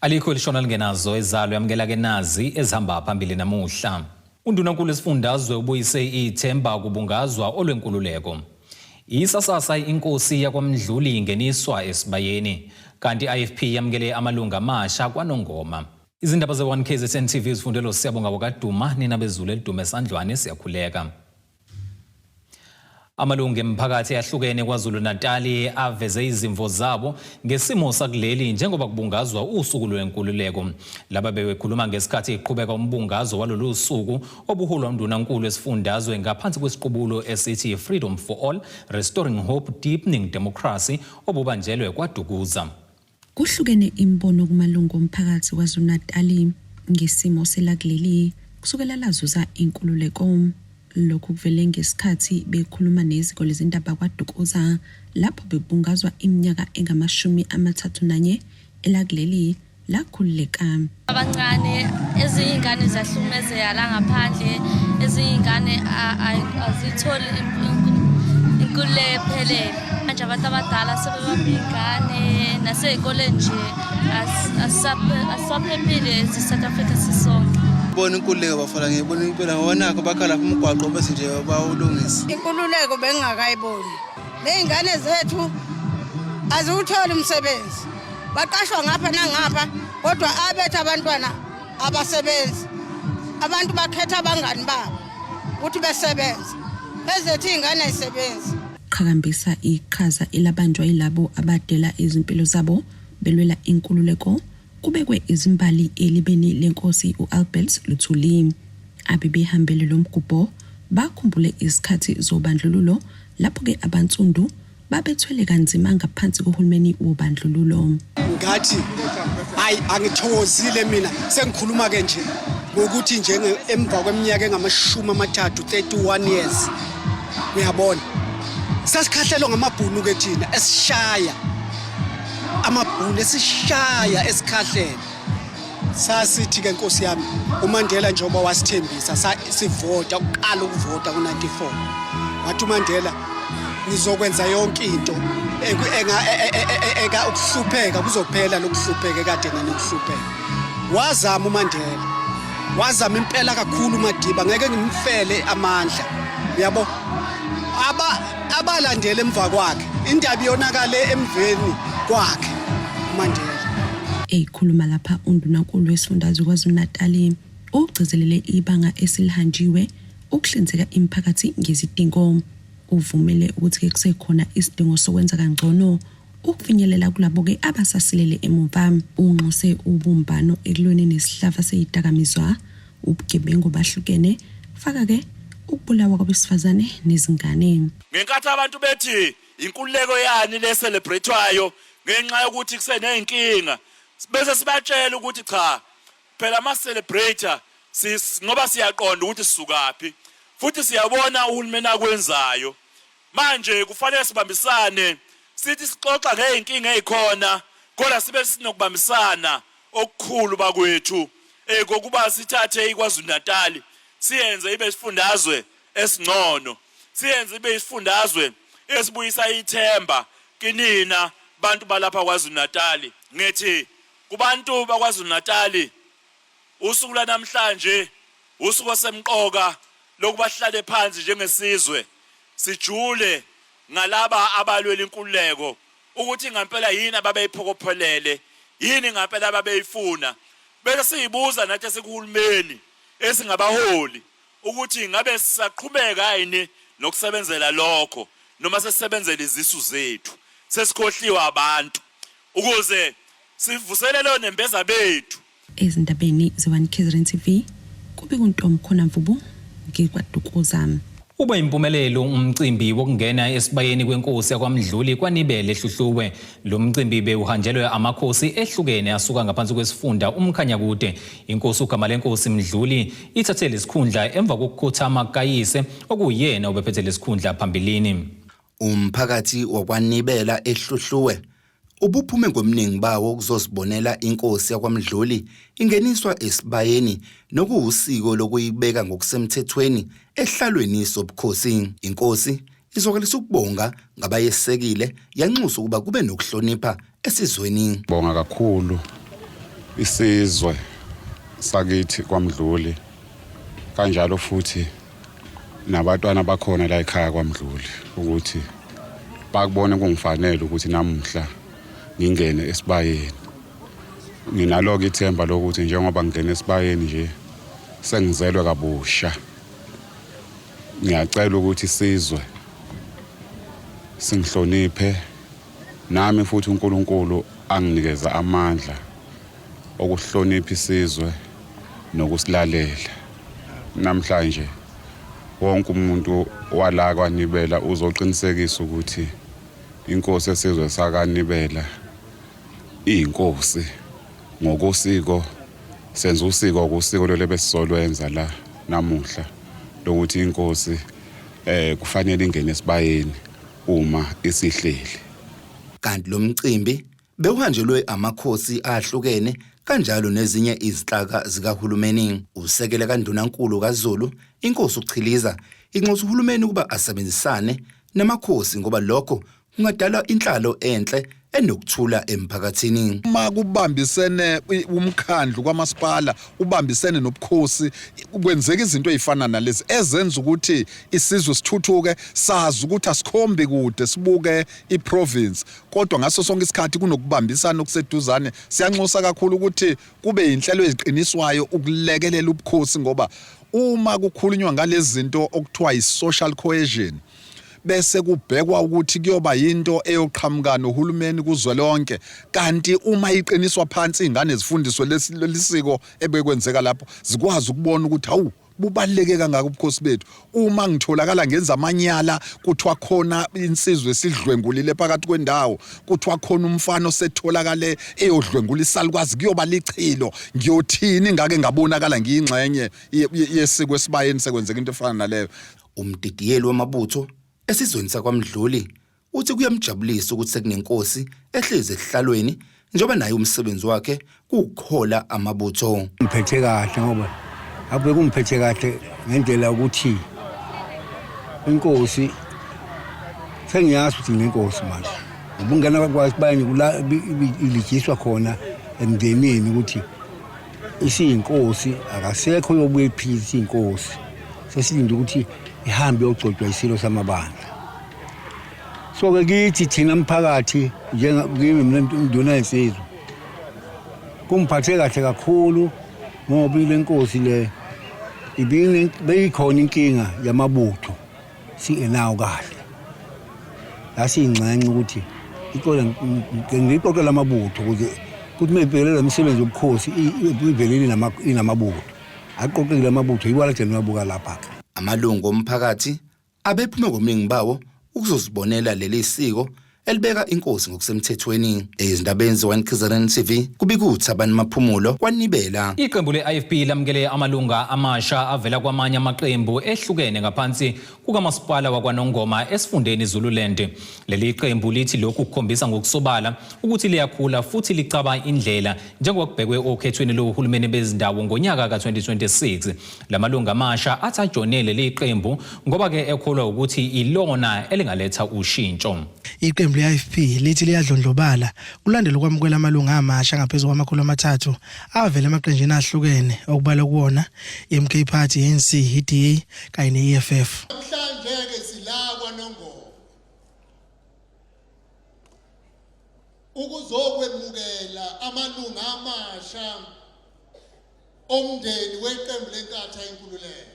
Alikho elishona lingenazo ezalo yamkela ke nazi ezihamba phambili namuhla. Undunankulu wesifundazwe ubuyise ithemba kubungazwa olwenkululeko. Isasasa inkosi yakwaMdluli ingeniswa esibayeni, kanti IFP yamkele amalunga amasha kwaNongoma. Izindaba ze1 KZN TV zifundelo siyabonga wakaduma nina bezulu elidume esandlwane siyakhuleka. Amalunga emphakathi ahlukene kwaZulu Natali aveze izimvo zabo ngesimo sakuleli njengoba kubungazwa usuku lwenkululeko. Laba bekhuluma ngesikhathi iqhubeka umbungazo walolu suku obuholwa undunankulu wesifundazwe ngaphansi kwesiqubulo esithi Freedom for All, Restoring Hope, Deepening Democracy obubanjelwe kwaDukuza. Kuhlukene imbono kumalungu omphakathi kwaZulu Natali ngesimo selakuleli kusukela lazuza inkululeko. Lokhu kuvele ngesikhathi bekhuluma neziko lezindaba kwaDukuza lapho bebungazwa iminyaka engama-31 elakuleli lakhululeka. Abancane ezingane zahlukumezeka la ngaphandle, ezingane azitholi inkululeko ephelele. Manje abantu abadala sebebambingane nasey'koleni nje asisaphephile ezi-South Africa sisonke. Bona inkululeko bafana ngiyibona impela wanakho bakhala umgwaqo bese nje bawulungisa. Inkululeko bengingakayiboni. Lezingane zethu aziwutholi umsebenzi. Baqashwa ngapha nangapha kodwa abethu abantwana abasebenzi. Abantu bakhetha abangani babo ukuthi besebenze. Ezethu izingane ayisebenzi. Qhakambisa iqhaza elabanjwa yilabo abadela izimpilo zabo belwela inkululeko. Kubekwe izimbali elibeni lenkosi uAlbert Luthuli. Abebehambele lo mgubho bakhumbule isikhathi zobandlululo lapho ke abantsundu babethwele kanzima ngaphansi kohulumeni wobandlululo. Ngathi hayi angithokozile mina sengikhuluma ke nje ngokuthi nje emva kweminyaka engama-31 years uyabona sasikhahlelwa ngamabhunu ke thina esishaya amabhunu esishaya esikhahlela. Sasithi ke Nkosi yami uMandela njengoba wasithembisa sivota uqala ukuvota ku94 wathi uMandela ngizokwenza yonke into ukuhlupheka kuzophela lokuhlupheka kade nganokuhlupheka. Wazama uMandela, wazama impela kakhulu uMadiba, ngeke ngimfele amandla. Uyabo abalandela emva kwakhe indaba iyonakale emveni kwakhe uMandela. Ekhuluma lapha undunankulu wesifundazwe kwaZulu Natali ugcizelele ibanga esilihanjiwe ukuhlinzeka imiphakathi ngezidingo. Uvumele ukuthi kusekhona isidingo sokwenza kangcono ukufinyelela kulabo ke abasasilele emuva. Unxuse ubumbano ekulweni nesihlava seyidakamizwa, ubugebengu bahlukene, faka ke ukubulawa kwabesifazane nezingane. Ngenkathi abantu bethi inkululeko yani le celebratewayo ngenxa yokuthi kuseneyinkinga, bese sibatshela ukuthi cha phela ama celebrator ngoba siyaqonda ukuthi sisukaphi futhi siyabona uhulumeni akwenzayo. Manje kufanele sibambisane sithi sixoxa ngeyinkinga ezikhona kodwa sibe sinokubambisana okukhulu bakwethu kokuba sithathe iKwaZulu Natali siyenze ibe isifundazwe esingcono, siyenze ibe isifundazwe esibuyisa ithemba kinina bantu balapha kwaZulu Natali. Ngithi kubantu bakwaZulu Natali usuku lanamhlanje usuku osemqoka lokubahlale phansi njengesizwe sijule ngalaba abalwela inkululeko ukuthi ngempela yini ababeyiphokophelele, yini ngempela ababeyifuna. Bese siyibuza nathi sekuhulumeni esingabaholi ukuthi ngabe sisaqhubeka yini nokusebenzela lokho noma sesebenzela izisu zethu sesikhohliwe abantu ukuze sivuselele nembeza bethu. Ezindabeni ze1 KZN TV kube kuntombi khona Mvubu ngekwaDukuza. Ube impumelelo umcimbi wokungena esibayeni kwenkosi yakwaMdluli kwaNibele ehluhluwe. Lo mcimbi bewuhanjelwe amakhosi ehlukene asuka ngaphansi kwesifunda uMkhanyakude. Inkosi ugama lenkosi Mdluli ithathele isikhundla emva kokukhothama kayise okuyena obephethe lesikhundla phambilini. Umphakathi wakwaNibela ehluhluwe ubuphume ngomningi bawo ukuzosibonela inkosi yakwaMdluli ingeniswa esibayeni nokuwusiko lokuyibeka ngokusemthethweni ehlalweni sobukhosi. Inkosi izokalisa ukubonga ngabayesekile yanxusa ukuba kube nokuhlonipha esizweni. Bonga kakhulu isizwe sakithi kwaMdluli kanjalo futhi nabatwana bakhona la ekhaya kwaMdluli ukuthi bakubone kungifanele ukuthi namuhla ngingene esibayeni. Nginalo ke ithemba lokuthi njengoba ngene esibayeni nje sengizelwe kabusha. Ngiyacela ukuthi isizwe singihloniphe nami futhi uNkulunkulu anginikeza amandla okuhlonipha isizwe nokusilalela. Namhlanje wonke umuntu wala kwaNibela uzoqinisekisa ukuthi inkosi yesizwe sakaNibela iyinkosi ngokosiko senza usiko kusiko lelo besisolwenza la namuhla lokuthi inkosi kufanele ingene esibayeni uma isihleli. Kanti lo mcimbi bewuhanjelwe amakhosi ahlukene kanjalo nezinye izihlaka zikahulumeni. Usekele kaNdunankulu kaZulu inkosi uChiliza inxusa uhulumeni kuba asebenzisane namakhosi ngoba lokho kungadala inhlalo enhle enokuthula emphakathini. Uma kubambisene umkhandlu kwamasipala ubambisene nobukhosi kwenzeka izinto ezifana nalezi ezenza ukuthi isizwe sithuthuke sazi ukuthi asikhombi kude sibuke iprovince kodwa ngaso sonke isikhathi kunokubambisana okuseduzane. Siyanxusa kakhulu ukuthi kube inhlelo eziqiniswayo ukulekelela ubukhosi ngoba uma kukhulunywa ngalezi zinto okuthiwa i-social cohesion bese kubhekwa ukuthi kuyoba yinto eyoqhamuka nohulumeni kuzwelonke kanti uma iqiniswa phansi ingane zifundiswe lesisiko ebekwenzeka lapho zikwazi ukubona ukuthi hawu bubaleke kangaka ubukhosi bethu. Uma ngitholakala ngenza amanyala kuthiwa khona insizwe sidlwengulile phakathi kwendawo kuthiwa khona umfana osetholakale eyodlwengula isalukwazi kuyoba lichilo ngiyothini ngake ngabonakala ngiyingxenye yesiko esibayeni sekwenzeka into efana naleyo. Umdidiyeli wamabutho esizweni sakwaMdluli uthi kuyamjabulisa ukuthi sekunenkosi ehlezi ehlalweni njengoba naye umsebenzi wakhe ukukhola amabutho. Mphethe kahle ngoba abe kumphethe kahle ngendlela ukuthi inkosi sengiyazi ukuthi inenkosi manje. Ubungena kwazi bayini kula ilijiswa khona emndenini ukuthi isiyinkosi akasekho yobuye iphilisa inkosi. Sesilinde ukuthi ihambe yogcotshwa isilo samabandla. So ke kithi thina umphakathi njengami mina induna yesizwe kumphathe kahle kakhulu ngoba ile nkosi le ibini beyikhona inkinga yamabutho singenawo kahle. Lasingxenxe ukuthi ngiqoqela amabutho ukuze kuthi mebhelela umsebenzi wobukhosi ivelele inamabutho. Aqoqile amabutho yiwalagcina mabuka lapha. Amalungu omphakathi abephume ngomningi bawo ukuzosibonela leli siko elibeka inkosi ngokusemthethweni. Ezindabeni ze-KZN TV kubikuthi abani maphumulo kwaNibela. Iqembu le-IFP lamukele amalunga amasha avela kwamanye amaqembu ehlukene ngaphansi kukamasipala wakwaNongoma esifundeni Zululand. Leli qembu lithi lokhu kukhombisa ngokusobala ukuthi liyakhula futhi licaba indlela njengokubhekwe okhethweni lohulumeni bezindawo ngonyaka ka-2026. Lamalunga amasha athajonele leli qembu ngoba ke ekholwa ukuthi ilona elingaletha ushintsho. Iqembu le-IFP lithi liyadlondlobala kulandela ukwamukela amalunga amasha ngaphezulu kwama300 avela emaqenjini ahlukene okubala kuwona MK Party, ANC, DA kanye ne-EFF. Namhlanje ke silakwa Nongoma ukuzokwemukela amalunga amasha omndeni weqembu lenkatha yenkululeko.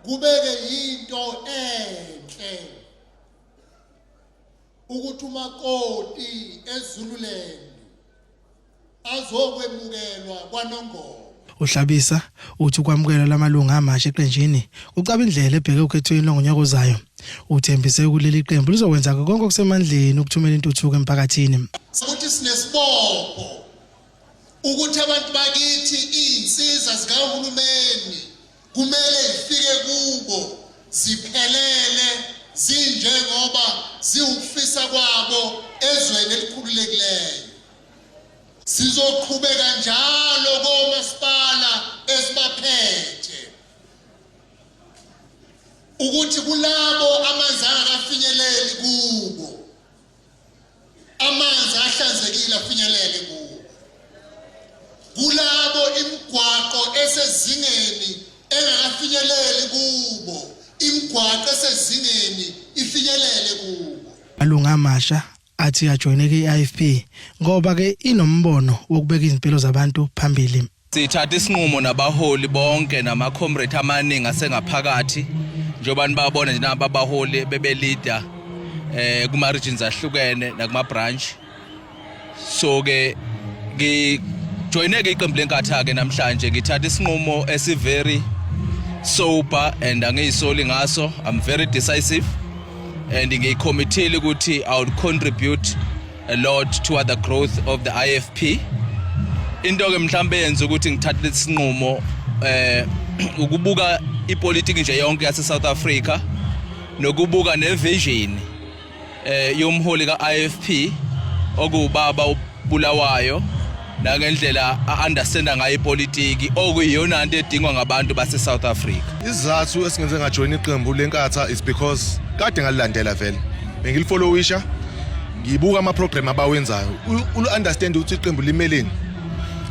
Kubeke yinto enhle ukuthi umakoti eZululand azokwemukelwa kwaNongoma. Uhlabisa uthi ukwamukela lamalunga amasha eqenjini ucaba indlela ebheke ukhethweni longonyaka ozayo. Uthembise kuleli qembu lizokwenza konke okusemandleni ukuthumela intuthuko emphakathini. Ukuthi sinesibopho ukuthi abantu bakithi izinsiza zikahulumeni kumele zifike kubo ziphelele zinjengoba ziwufisa kwabo ezweni elikhululekileyo. Sizoqhubeka njalo komasipala esibaphethe ukuthi kulabo amanzi akafinyeleli kubo amanzi ahlanzekile afinyelele kubo. esezingeni engakafinyeleli kubo, imigwaqo esezingeni ifinyelele kubo. Malunga amasha athi ajoyineke iIFP ngoba ke inombono wokubeka izimpilo zabantu phambili. Sithatha isinqumo nabaholi bonke nama-comrade amaningi asengaphakathi njengoba nibabona nje naba abaholi bebe leader kuma-regions ahlukene nakuma-branch. So ke ngijoyineke iqembu lenkatha-ke namhlanje ngithatha isinqumo esi-very sober and angiyisoli ngaso. I'm very decisive and ngiyikhommithile ukuthi I would contribute a lot toward the growth of the IFP. Into ke mhlambe yenza ukuthi ngithathe lesinqumo ukubuka ipolitiki nje yonke yase South Africa nokubuka nevision yomholi kaIFP okubaba uBulawayo nangendlela understanda ngayo ipolitiki okuyiyona into edingwa ngabantu base South Africa. Isizathu esingenze ngajoin iqembu lenkatha is because kade ngalilandela vele bengilifollowisha ngibuka ama program abawenzayo understand ukuthi iqembu limeleni.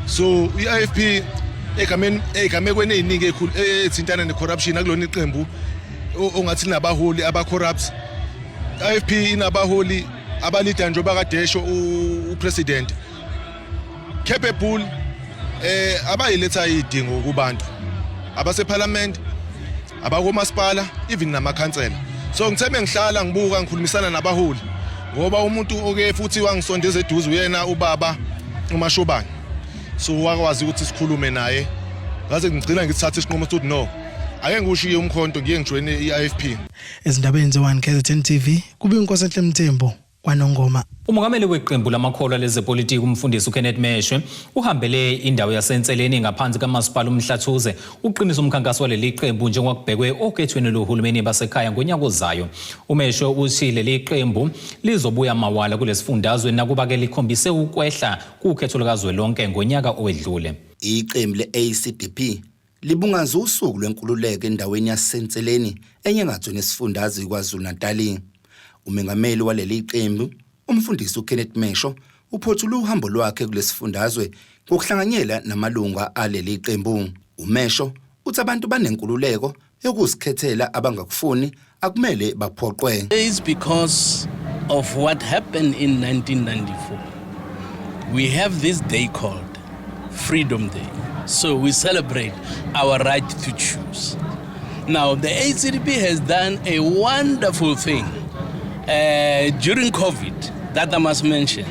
So iIFP egamekweni eziningi ekhulu ethintana necorruption akulona iqembu ongathi nabaholi abacorrupt. IFP inabaholi abalida njengoba kadesho upresident capable abayiletha idingo kubantu abase parliament abakomasipala even namakhansela. So ngithembe ngihlala ngibuka ngikhulumisana nabaholi ngoba umuntu oke futhi wangisondeza eduze uyena ubaba uMashobane. So wakwazi ukuthi sikhulume naye ngaze ngigcina ngithatha isinqumo sokuthi no ake ngishiye umkhonto ngiye ngijoine iIFP. Ezindabeni ze1 KZN TV kube inkosi enhle Mthembu kwaNongoma. Umongameli weqembu lamakholwa lezepolitiki umfundisi uKenneth Meshwe uhambele indawo yasenseleni ngaphansi kaMasipala uMhlathuze uqinisa umkhankaso waleli qembu njengokubhekwe okhethweni lohulumeni basekhaya ngonyaka ozayo. uMeshwe uthi leli qembu lizobuya mawala kulesifundazwe nakuba ke likhombise ukwehla kukhetho likazwelonke ngonyaka owedlule. Iqembu leACDP libungaza usuku lwenkululeko endaweni yasenseleni enyengathweni yesifundazwe kwaZulu-Natal. Umengameli waleli qembu umfundisi uKenneth Meshwe uphothula uhambo lwakhe kulesifundazwe ngokuhlanganyela namalunga aleli qembu. uMeshwe uthi abantu banenkululeko yokuzikhethela abangakufuni akumele baphoqwe. It's because of what happened in 1994. We have this day called Freedom Day. So we celebrate our right to choose. Now the ACDP has done a wonderful thing during COVID that I must mention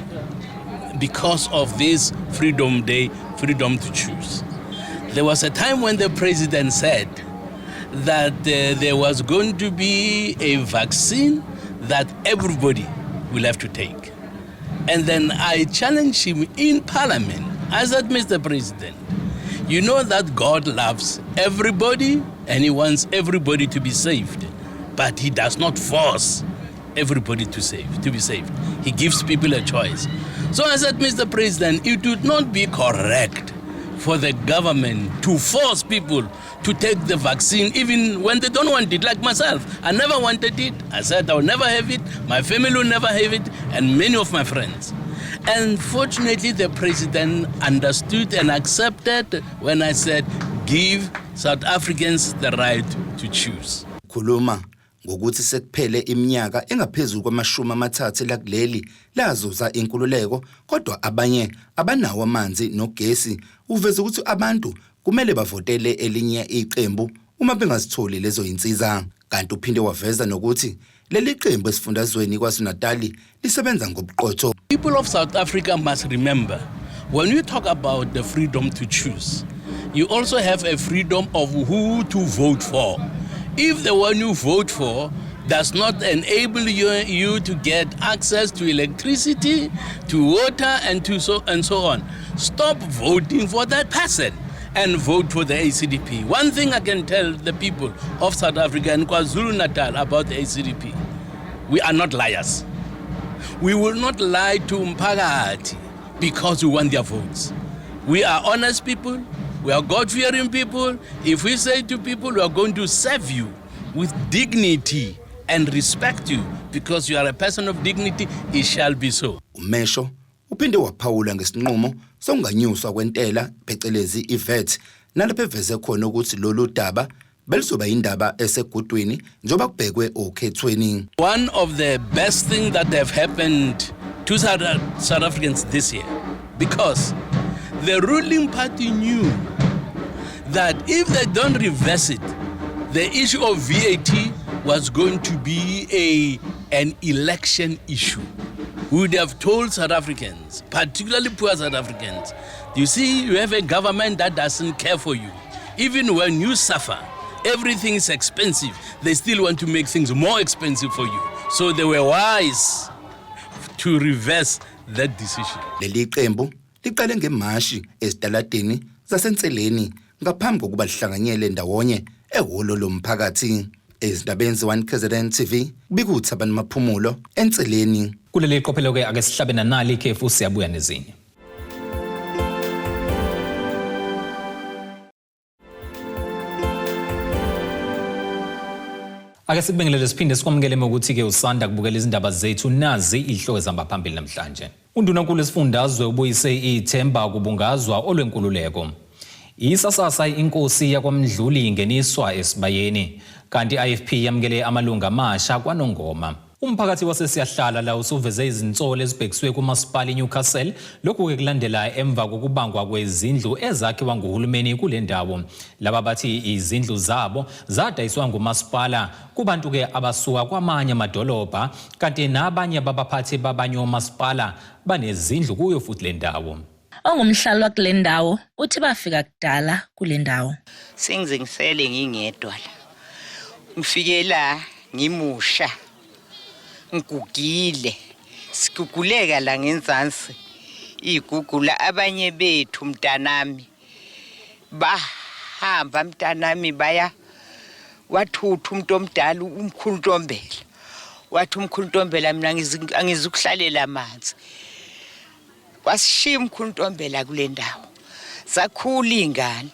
because of this Freedom Day, freedom to choose. There was a time when the president said that there was going to be a vaccine that everybody will have to take. And then I challenged him in Parliament. I said, Mr. President, you know that God loves everybody and he wants everybody to be saved, but he does not force everybody to be saved. He gives people a choice. So I said, Mr. President, it would not be correct for the government to force people to take the vaccine even when they don't want it, like myself. I never wanted it. I said I will never have it, my family will never have it, and many of my friends. And fortunately, the president understood and accepted when I said, give South Africans the right to choose. Khuluma ngokuthi sekuphele iminyaka engaphezulu kwama-30 lakuleli lazuza inkululeko kodwa abanye abanawo amanzi nogesi uveza ukuthi abantu kumele bavotele elinye iqembu uma bengazitholi lezo insiza. Kanti uphinde waveza nokuthi leli qembu esifundazweni kwaZulu-Natal lisebenza ngobuqotho. People of South Africa must remember, when you talk about the freedom to choose, you also have a freedom of who to vote for. If the one you vote for does not enable you to get access to electricity, to water, and so on, stop voting for that person and vote for the ACDP. One thing I can tell the people of South Africa and KwaZulu-Natal about the ACDP, we are not liars. We will not lie to Mpagati because we want their votes. We are honest people. We are God-fearing people. If we say to people, we are going to serve you with dignity and respect you because you are a person of dignity, it shall be so. uMeshwe uphinde waphawula ngesinqumo sokunganyuswa kwentela phecelezi iVAT nalapho eveze khona ukuthi lolu daba belizoba indaba esegudwini njoba kubhekwe okhethweni. One of the best things that have happened to South Africans this year, because the ruling party knew that if they don't reverse it, the issue of VAT was going to be an election issue. We would have told South Africans, particularly poor South Africans, you see, you have a government that doesn't care for you. Even when you suffer, everything is expensive. They still want to make things more expensive for you. So they were wise to reverse that decision. Leli qembu liqale ngemashi esitaladini zasenseleni ngaphambi kokuba lihlanganyele ndawonye ehholo lomphakathi. Ezindabeni ze-1 KZN TV bikuthi abantu maphumulo enseleni. Kuleli qophelo ke ake sihlabena nali ikhefu siyabuya nezinye. Ake sibingelele siphinde sikwamukele ukuthi ke usanda kubukela izindaba zethu nazi ihloko ezihamba phambili namhlanje. Undunankulu esifundazwe ubuyise ithemba kubungazwa olwenkululeko. Isasasa inkosi yakwamdluli ingeniswa esibayeni kanti IFP yamkele amalunga amasha kwaNongoma. Umphakathi wasesiyahlala la usuveze izinsolo ezibhekiswe kumasipala eNewcastle lokhu ke kulandela emva kokubangwa kwezindlu ezakhiwa nguhulumeni kule ndawo. Laba bathi izindlu zabo zadayiswa ngumasipala kubantu ke abasuka kwamanye amadolobha kanti nabanye babaphathi babanye omasipala banezindlu kuyo futhi le ndawo. Ongumhlali wakule ndawo uthi bafika kudala kule ndawo. Sengizingisele ngingedwa la. Ngifike la ngimusha. Ngigugile. Siguguleka la ngenzansi. Igugula abanye bethu mntanami. Bahamba mntanami baya wathutha umuntu omdala umkhulu Ntombela. Wathi umkhulu Ntombela mina angizukuhlalela amanzi. Wasishima umkhulu Ntombela kule ndawo. Zakhula ingane.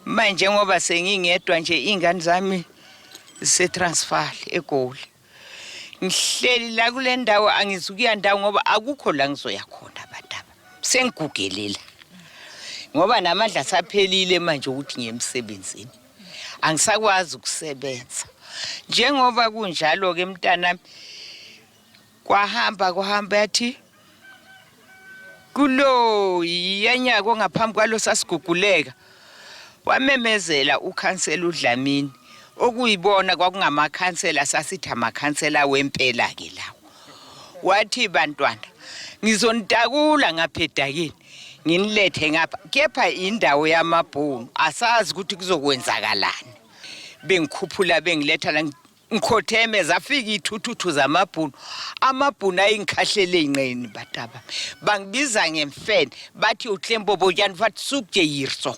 Manje ngoba sengingedwa nje ingane zami se-transfer eGoli. Ngihleli la kule ndawo angizukuya ndawo ngoba akukho la ngizoya khona abadaba. Sengigugelela. Ngoba namandla saphelile manje ukuthi ngiyemsebenzini. Angisakwazi ukusebenza. Njengoba kunjalo ke mntanami kwahamba yathi kulo yanyako ngaphambi kwalo sasiguguleka wamemezela ukhansela uDlamini okuyibona kwakungamakhansela sasithi amakhansela wempela ke lawo. Wathi bantwana ngizonitakula ngaphedakini nginilethe ngapha kepha indawo yamabhunu asazi ukuthi kuzokwenzakalani. Bengikhuphula bengiletha la ngikhotheme zafika ithuthu zamabhunu. Amabhunu ayingikhahlele inqeni bataba. Bangibiza ngemfene bathi uTlembobo yani bathi sukje yirso.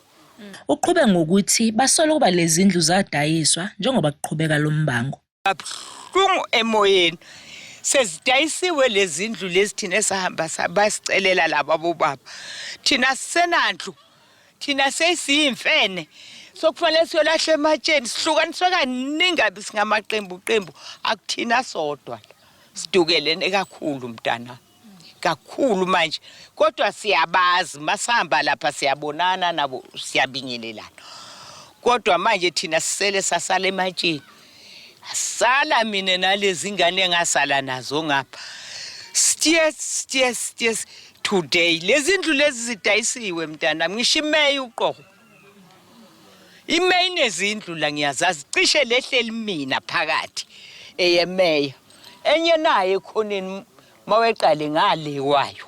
Uqhube ngokuthi basolo kuba lezindlu zadayiswa njengoba kuqhubeka lombango. Abhlungu emoyeni sezidayisiwe lezindlu lezi thina esahamba sabasicelela labo bobaba. Thina senandlu thina sesiyimfene sokufanele siyolahle ematsheni sihlukaniswe kaningi abisingamaqembu akuthina sodwa sidukelene kakhulu mntana kakhulu manje kodwa siyabazi masihamba lapha siyabonana nabo siyabingelelana kodwa manje thina sisele sasala ematsheni asala mina nalezi ingane engasala nazo ngapha stiyes today lezi ndlu lezi zidayisiwe mntana ngishimeyi uqoqo imain ezindlu la ngiyazazi cishe lehleli mina phakathi eyemeya enye naye khoneni maweqale ngale wayo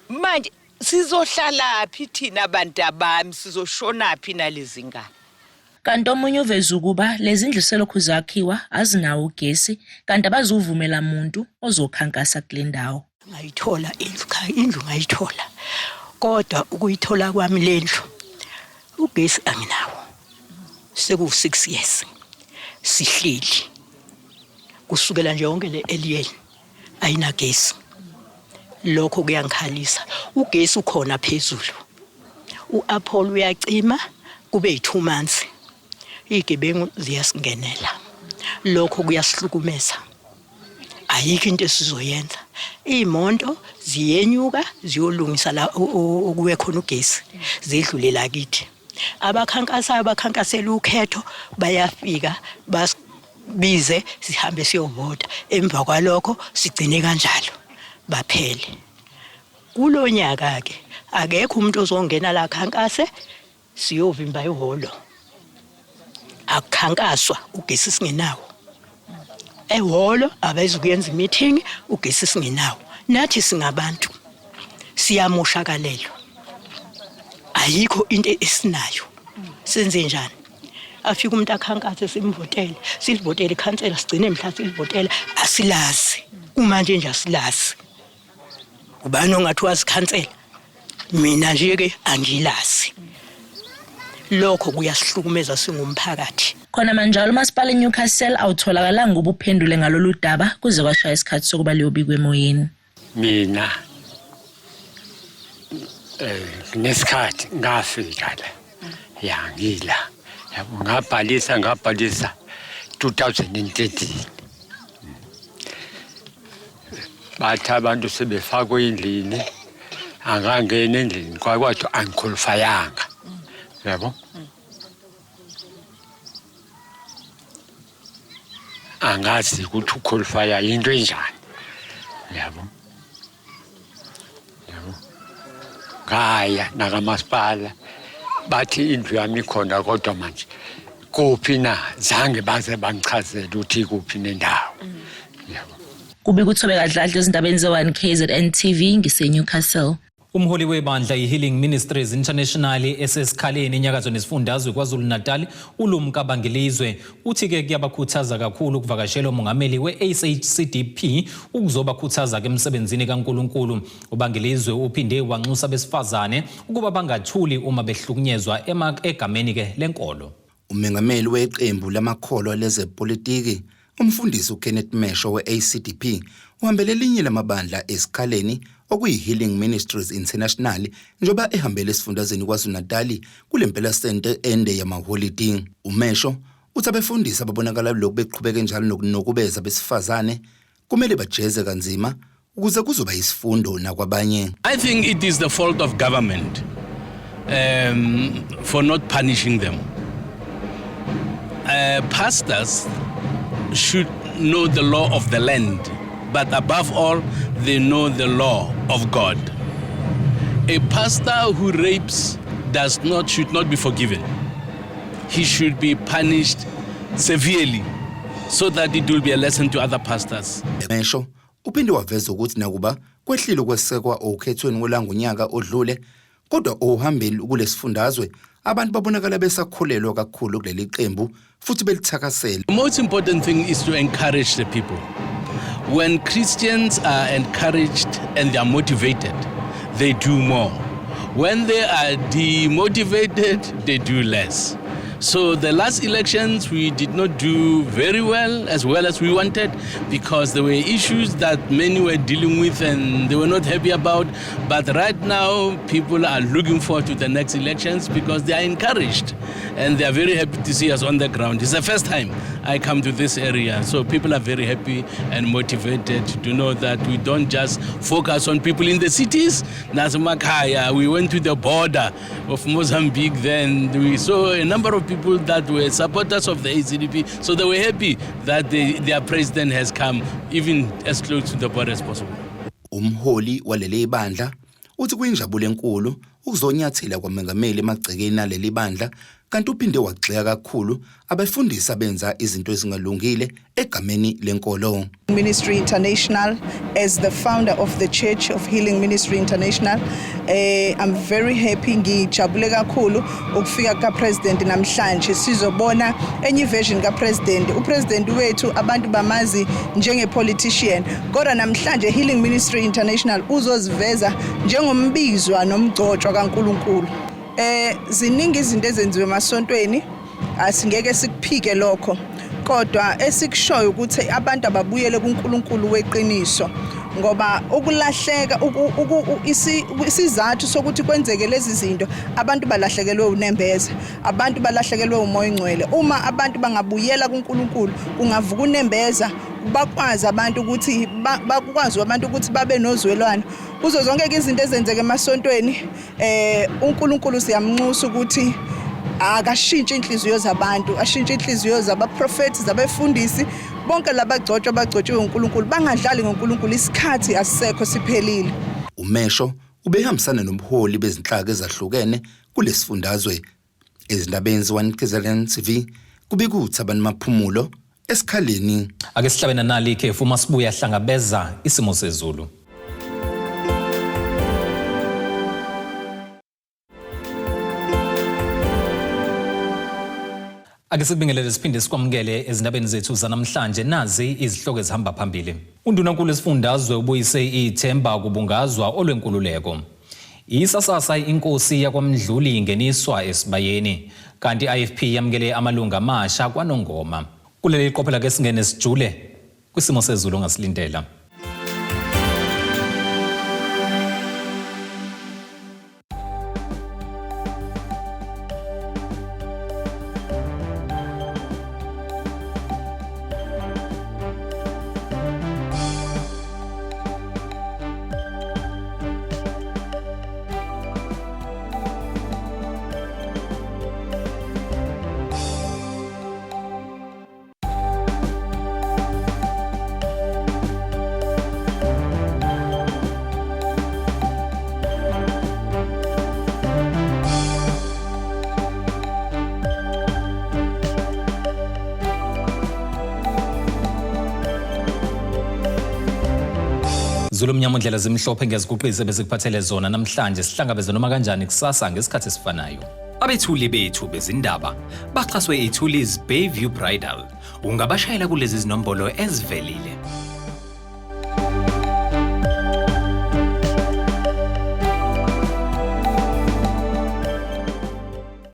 manje sizohlala phi thina abantu abami sizoshona phi nalezi ngane. Kanti omunye uveza ukuba lezindlu selokhu zakhiwa azinawo ugesi kanti abazuvumela umuntu ozokhankasa kule ndawo. Ngayithola indlu ngayithola kodwa ukuyithola kwami lendlu ugesi anginawo seku6 years sihleli kusukela nje yonke le alien ayina gesi lokho kuyangikhalisa ugesi ukhona phezulu uApollo uyacima kube yi2 months igebengu ziyasingenela lokho kuyasihlukumeza ayikho into esizoyenza Iy'moto ziyenyuka ziyolungisa la okuwe khona ugesi zidlule la kithi. Abakhankasayo bakhankasela ukhetho bayafika bize sihambe siyovota emva kwalokho sigcine kanjalo baphele. Kulonyaka ke akekho umuntu ozongena la khankase siyovimba ihholo. Akukhankaswa ugesi singenawo. Ehholo abezukuyenza meeting ugesi singenawo. Nathi singabantu siyamoshakalelwa. Ayikho into esinayo. Senze njani? Afika umuntu akhankase simvotele, silivotele ikhansela sigcine mhla silivotela asilazi. Manje nje asilazi. Ubani ongathi wasikhansela? Mina nje ke angilazi. Lokho kuyasihlukumeza singumphakathi. Khona manje uMasipala eNewcastle awutholakalanga ubuphendule ngalolu daba kuze kwashaya isikhathi sokuba liyobikwe emoyeni. Mina nesikhathi ngafika la yangila ngabhalisa 2013 bathi abantu sebefakwe endlini angangena endlini kwathi angiqualifyanga yabo angazi ukuthi uqualifya into enjani yabo ngaya nakamasipala bathi indlu yami khona kodwa manje kuphi na zange baze bangichazela ukuthi kuphi nendawo. Kube kuthobe kadladla ezindabeni ze1 KZN TV ngise-Newcastle. Umholi webandla iHealing Ministries International esesikhaleni enyakatho nesifundazwe KwaZulu-Natal uLumka Bangilizwe uthi-ke kuyabakhuthaza kakhulu ukuvakashela umongameli we-SHCDP ukuzobakhuthaza emsebenzini kaNkulunkulu. uBangilizwe uphinde wanxusa besifazane ukuba bangathuli uma behlukunyezwa egameni lenkolo. Umengameli weqembu lamakholwa lezepolitiki umfundisi uKenneth Mesho we-ACDP uhambele linye lamabandla esikhaleni okuyi-Healing Ministries International njoba ehambele esifundazweni KwaZulu-Natal kulempela sente ende yamaholidi. uMesho uthi abefundisi ababonakala lokhu beqhubeke njalo nokubeza besifazane kumele bajeze kanzima ukuze kuzoba isifundo nakwabanye. I think it is the fault of government for not punishing them. Pastors should know the law of the land, but above all, they know the law of God. A pastor who rapes should not be forgiven. He should be punished severely so that it will be a lesson to other pastors. Mesho uphinde waveza ukuthi nakuba kwehlile ukwesekwa okhethweni olangonyaka odlule kodwa ohambeni kulesifundazwe abantu babonakala besakholelwa kakhulu kuleli qembu futhi belithakasela. The most important thing is to encourage the people. When Christians are encouraged and they are motivated, they do more. When they are demotivated, they do less. So the last elections, we did not do very well as we wanted because there were issues that many were dealing with and they were not happy about. But right now, people are looking forward to the next elections because they are encouraged and they are very happy to see us on the ground. It's the first time I come to this area. So people are very happy and motivated to know that we don't just focus on people in the cities. Nasamakaya, we went to the border of Mozambique then. We saw a number of people that were supporters of the ACDP, so they were happy that their president has come even as close to the border as possible. Umholi waleli bandla uthi kuyinjabulo enkulu ukuzonyathela kwamengameli emagcekeni aleli bandla kanti uphinde wagxeka kakhulu abefundisi abenza izinto ezingalungile egameni lenkolo. Ministry International, as the founder of the Church of Healing Ministry International, I'm very happy ngijabule kakhulu ukufika kaPresident namhlanje sizobona enye version kaPresident. uPresident wethu abantu bamazi njengepolitician kodwa namhlanje Healing Ministry International uzoziveza njengombizwa nomgcotshwa kaNkulunkulu. Ziningi izinto ezenziwe emasontweni asingeke sikuphike lokho kodwa esikushoyo ukuthi abantu ababuyele kuNkulunkulu weqiniso ngoba ukulahleka isizathu sokuthi kwenzeke lezi zinto abantu balahlekelwe unembeza, abantu balahlekelwe umoya ongcwele. Uma abantu bangabuyela kuNkulunkulu kungavuka unembeza, bakwazi abantu ukuthi babe nozwelwane kuzo zonke izinto ezenzeke emasontweni. uNkulunkulu siyamnxusa ukuthi akashintshe inhliziyo zabantu, ashintshe inhliziyo zabaprofethi, zabefundisi, bonke labagcotshwe uNkulunkulu bangadlali ngoNkulunkulu, isikhathi asisekho siphelile. Umesho ubehambisana nomholi bezinhlaka ezahlukene kulesifundazwe. Ezindabeni ze-One KZN TV kubikuthi abantu maphumulo esikhaleni. Ake sihlabena nali ikhefu masibuya hlangabeza isimo sezulu. Ake sikubingelele siphinde sikwamukele ezindabeni zethu zanamhlanje, nazi izihloko ezihamba phambili. Undunankulu esifundazwe ubuyise ithemba kubungazwa olwenkululeko. Isasasa inkosi yakwaMdluli ingeniswa esibayeni, kanti IFP yamkele amalunga amasha kwaNongoma. Kuleli qophela ke singene sijule kwisimo sezulu ongasilindela. Zulu mnyama ndlela zimhlophe ngeziguqize bezikuphathele zona namhlanje sihlangabeze noma kanjani kusasa ngesikhathi esifanayo. Abethuli bethu bezindaba baxhaswe iThuli's Bayview Bridal. Ungabashayela kulezi zinombolo ezivelile.